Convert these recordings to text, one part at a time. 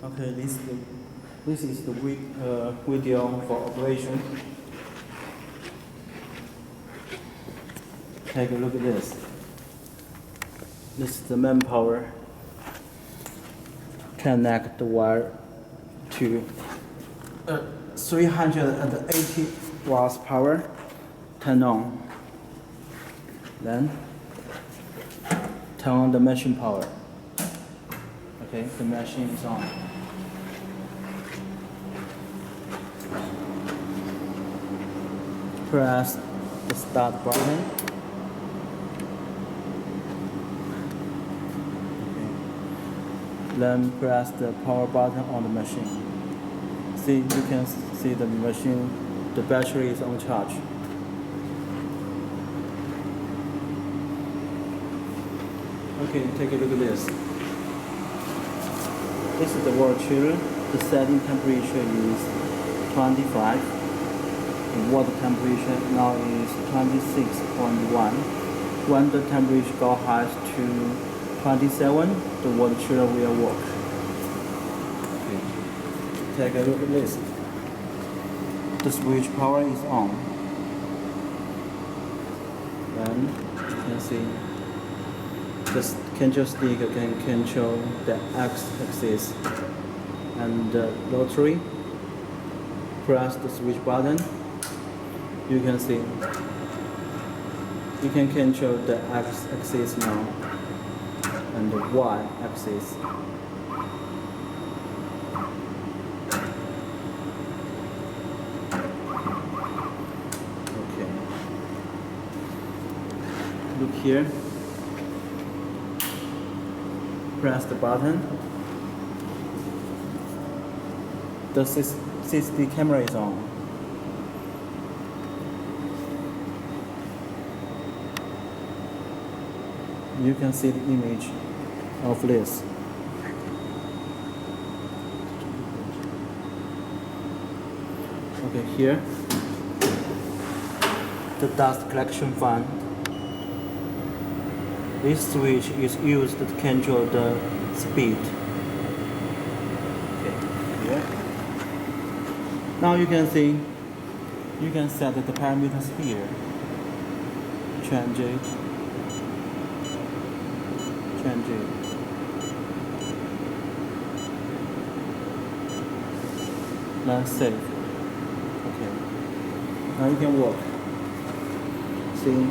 Okay, this is the video for operation. Take a look at this. This is the manpower. Connect the wire to 380 watts power. Turn on. Then turn on the machine power. Okay, the machine is on. Press the start button. Okay. Then press the power button on the machine. See, you can see the machine, the battery is on charge. Okay, take a look at this. This is the water chiller. The setting temperature is 25. The water temperature now is 26.1. When the temperature goes high to 27, the water chiller will work. Okay. Take a look at this. The switch power is on. Then you can see the control stick can control the x-axis and the rotary. Press the switch button. You can see you can control the x-axis now and the y-axis. Okay. Look here. Press the button. The CCTV camera is on. You can see the image of this. Okay, here the dust collection fan. This switch is used to control the speed. Okay, here. Now you can see, you can set the parameters here. Change it. Change it. Now save. Okay. Now you can work. See.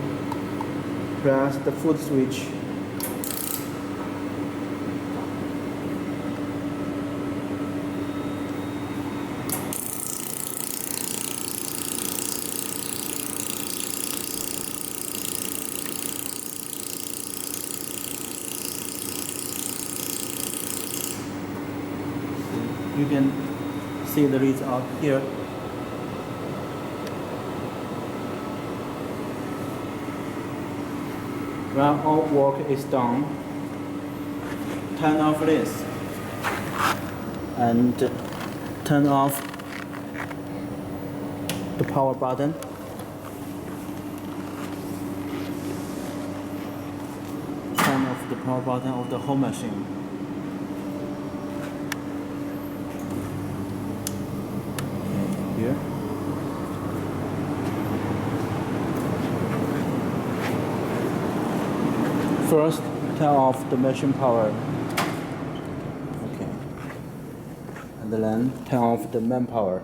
Press the foot switch. You can see the result here. When all work is done, turn off this and turn off the power button. Turn off the power button of the whole machine. Okay, here. First, turn off the machine power. Okay. And then turn off the manpower.